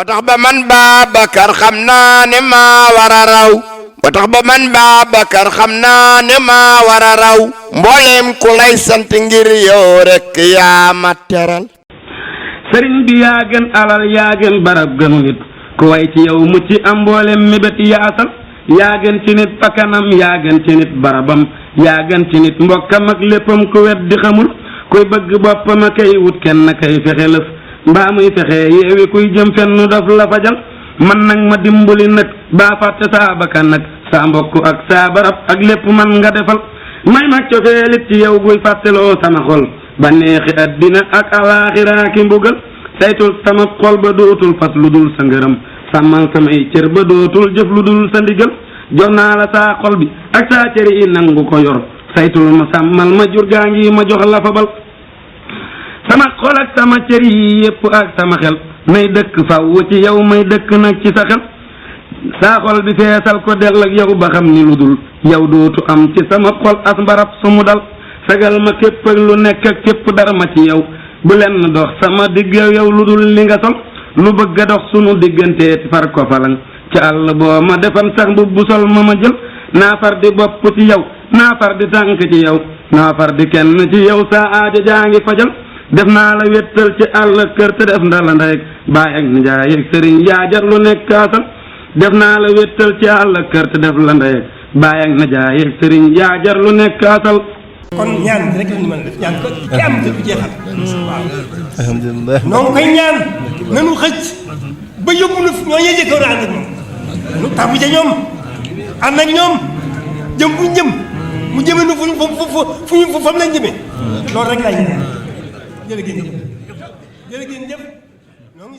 moo tax ba man Babacar xam naa ne maa war a raw moo tax ba man Babacar xam naa ne maa war a raw mbooleem ku lay sant ngir yow rek yaa ma teral sëriñ bi yaa gën alal yaa gën barab gënu nit ku way ci yow mu ci am mbooleem mébét yaasal yaa gën ci nit bakkanam yaa gën ci nit barabam yaa gën ci nit mbokkam ak léppam ku wet di xamul kuy bëgg boppam a kay wut kenn kay fexe lëf mbaa muy fexe yeewi kuy jëm fenn daf la fajal man nag ma dimbali nag baa fàtte saa bakkan nag saa mbokk ak saa barab ak lépp man nga defal may mag cofeelit ci yow guy fàtteloo sama xol ba neexi addina ak alaaxira ki mbugal saytul sama xol ba dootul fas lu dul sa ngërëm sàmmal samay cër ba dootul jëf lu dul sa ndigal jox naa la saa xol bi ak saa cër yi nangu ko yor saytul ma sàmmal ma jur gaa ngi ma jox la fabal sama xol ak sama cër yi yépp ak sama xel may dëkk faw ci yow may dëkk nag ci sa xel saa xol bi feesal ko dell ak yow ba xam ni lu dul yow dootu am ci sama xol as mbarab su mu dal sagal ma képp ak lu nekk ak képp dara ma ci yow bu lenn dox sama digg yow lu dul li nga sol lu bëgg a dox sunu diggante far ko falang ci àll boo ma defan sax bu sol ma jël naa far di bopp ci yow naa far di tànk ci yow naa far di kenn ci yow saa aajo jaa ngi fajal def naa la wéttal ci àll kër te def ndala ndey ak baay ak nijaay ak sëriñ yaa jar lu nekk kaasal def naa la wéttal ci àll kër te def la ndey ak baay ak nijaay ak sëriñ yaa jar lu nekk kaasal kon ñaan rek la ñu mën a def ñaan ko ki am te du jeexal waaw alhamdulilah noonu koy ñaan nanu xëcc ba yóbbu nu ñoo ñee jëkkoon ànd ak moom nu tàmbu ca ñoom ànd ak ñoom jëm fu ñu jëm mu jëme nu fu ñu fa mu lañ jëmee loolu rek laa ñu jërë ngeen jëf